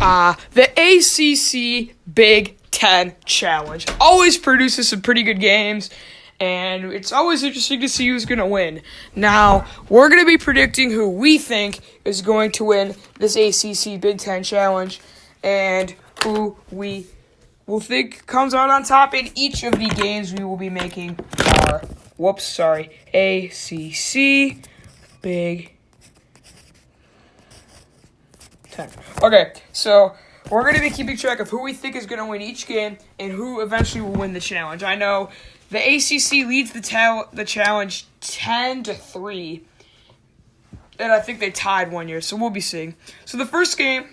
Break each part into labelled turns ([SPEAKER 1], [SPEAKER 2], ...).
[SPEAKER 1] The ACC Big Ten Challenge always produces some pretty good games, and it's always interesting to see who's going to win. Now, we're going to be predicting who we think is going to win this ACC Big Ten Challenge, and who we will think comes out on top in each of the games we will be making our, ACC Big Ten. Okay, so we're going to be keeping track of who we think is going to win each game and who eventually will win the challenge. I know the ACC leads the challenge 10-3, and I think they tied one year, so we'll be seeing. So the first game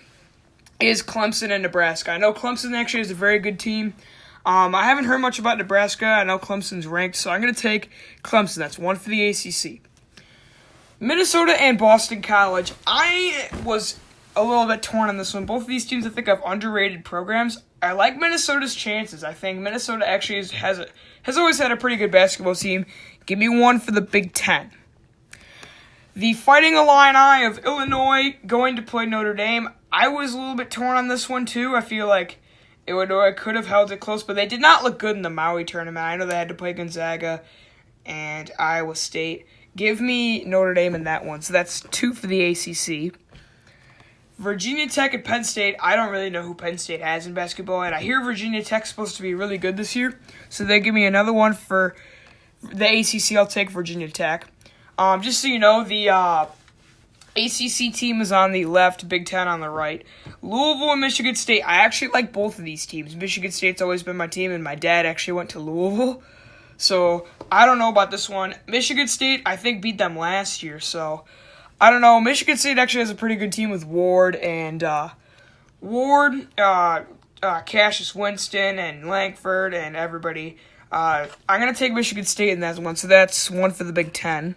[SPEAKER 1] is Clemson and Nebraska. I know Clemson actually is a very good team. I haven't heard much about Nebraska. I know Clemson's ranked, so I'm going to take Clemson. That's one for the ACC. Minnesota and Boston College. I was a little bit torn on this one. Both of these teams I think have underrated programs. I like Minnesota's chances. I think Minnesota actually has always had a pretty good basketball team. Give me one for the Big Ten. The Fighting Illini of Illinois going to play Notre Dame. I was a little bit torn on this one too. I feel like Illinois could have held it close, but they did not look good in the Maui tournament. I know they had to play Gonzaga and Iowa State. Give me Notre Dame in that one. So that's two for the ACC. Virginia Tech and Penn State. I don't really know who Penn State has in basketball, and I hear Virginia Tech's supposed to be really good this year. So they give me another one for the ACC. I'll take Virginia Tech. Just so you know, the ACC team is on the left, Big Ten on the right. Louisville and Michigan State. I actually like both of these teams. Michigan State's always been my team, and my dad actually went to Louisville. So I don't know about this one. Michigan State, I think, beat them last year, so I don't know. Michigan State actually has a pretty good team with Ward and Cassius Winston and Langford and everybody. I'm going to take Michigan State in that one, so that's one for the Big Ten.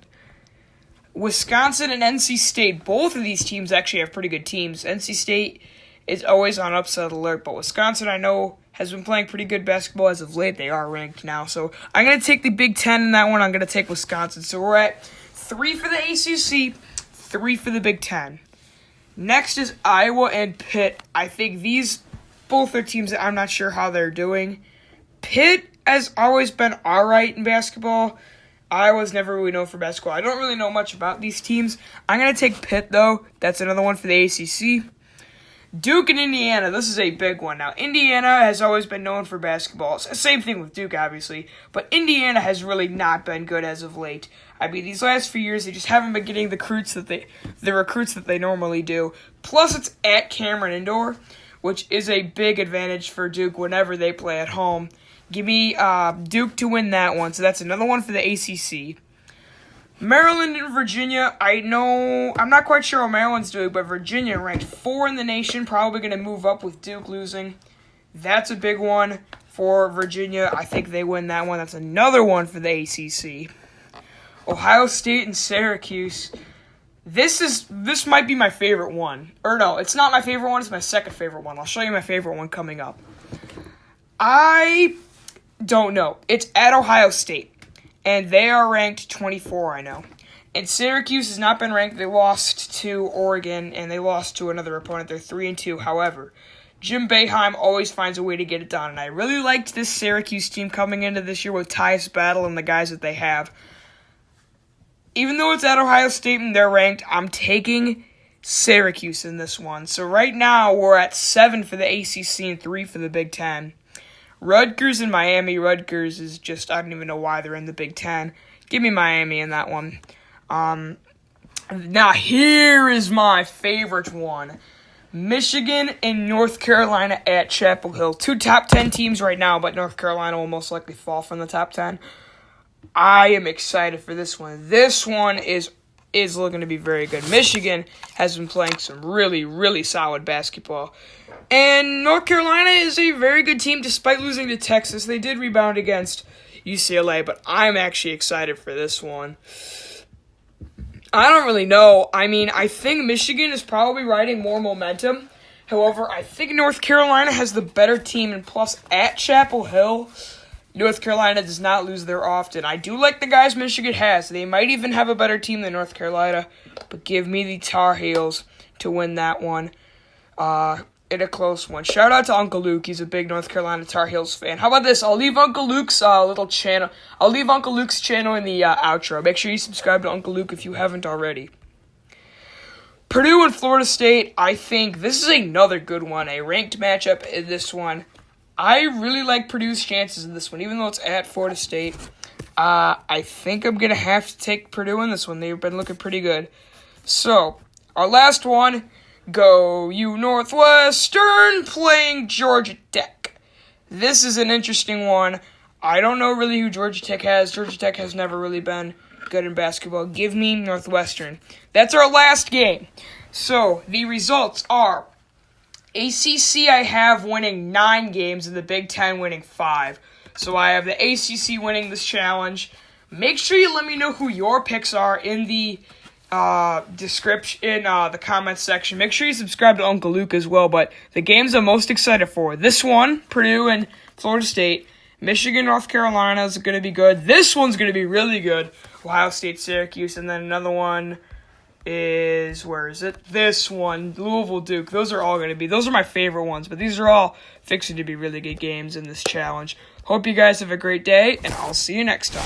[SPEAKER 1] Wisconsin and NC State. Both of these teams actually have pretty good teams. NC State is always on upset alert, but Wisconsin, I know, has been playing pretty good basketball as of late. They are ranked now, so I'm going to take the Big Ten in that one. I'm going to take Wisconsin. So we're at 3 for the ACC, 3 for the Big Ten. Next is Iowa and Pitt. I think these both are teams that I'm not sure how they're doing. Pitt has always been all right in basketball. Iowa's never really known for basketball. I don't really know much about these teams. I'm going to take Pitt, though. That's another one for the ACC. Duke and Indiana. This is a big one. Now, Indiana has always been known for basketball. Same thing with Duke, obviously. But Indiana has really not been good as of late. I mean, these last few years, they just haven't been getting the recruits that they normally do. Plus, it's at Cameron Indoor, which is a big advantage for Duke whenever they play at home. Give me Duke to win that one. So that's another one for the ACC. Maryland and Virginia. I'm not quite sure how Maryland's doing, but Virginia ranked 4 in the nation. Probably going to move up with Duke losing. That's a big one for Virginia. I think they win that one. That's another one for the ACC. Ohio State and Syracuse. This might be my favorite one. Or no, it's not my favorite one. It's my second favorite one. I'll show you my favorite one coming up. I don't know. It's at Ohio State, and they are ranked 24, I know. And Syracuse has not been ranked. They lost to Oregon, and they lost to another opponent. They're 3-2. However, Jim Boeheim always finds a way to get it done, and I really liked this Syracuse team coming into this year with Tyus Battle and the guys that they have. Even though it's at Ohio State and they're ranked, I'm taking Syracuse in this one. So right now, we're at 7 for the ACC and 3 for the Big Ten. Rutgers and Miami. Rutgers is just, I don't even know why they're in the Big Ten. Give me Miami in that one. Now, here is my favorite one. Michigan and North Carolina at Chapel Hill. 2 top 10 teams right now, but North Carolina will most likely fall from the top 10. I am excited for this one. This one is looking to be very good. Michigan has been playing some really, really solid basketball. And North Carolina is a very good team despite losing to Texas. They did rebound against UCLA, but I'm actually excited for this one. I don't really know. I mean, I think Michigan is probably riding more momentum. However, I think North Carolina has the better team, and plus at Chapel Hill, North Carolina does not lose there often. I do like the guys Michigan has. They might even have a better team than North Carolina, but give me the Tar Heels to win that one. in a close one. Shout out to Uncle Luke. He's a big North Carolina Tar Heels fan. How about this? I'll leave Uncle Luke's little channel. I'll leave Uncle Luke's channel in the outro. Make sure you subscribe to Uncle Luke if you haven't already. Purdue and Florida State, I think this is another good one. A ranked matchup in this one. I really like Purdue's chances in this one, even though it's at Florida State. I think I'm going to have to take Purdue in this one. They've been looking pretty good. So, our last one, go you Northwestern playing Georgia Tech. This is an interesting one. I don't know really who Georgia Tech has. Georgia Tech has never really been good in basketball. Give me Northwestern. That's our last game. So, the results are ACC I have winning 9 games and the Big Ten winning 5. So I have the ACC winning this challenge. Make sure you let me know who your picks are in the description, in the comments section. Make sure you subscribe to Uncle Luke as well. But the games I'm most excited for, this one, Purdue and Florida State. Michigan, North Carolina is going to be good. This one's going to be really good. Ohio State, Syracuse, and then another one is, where is it? This one, Louisville, Duke. Those are my favorite ones, but these are all fixing to be really good games in this challenge. Hope you guys have a great day, and I'll see you next time.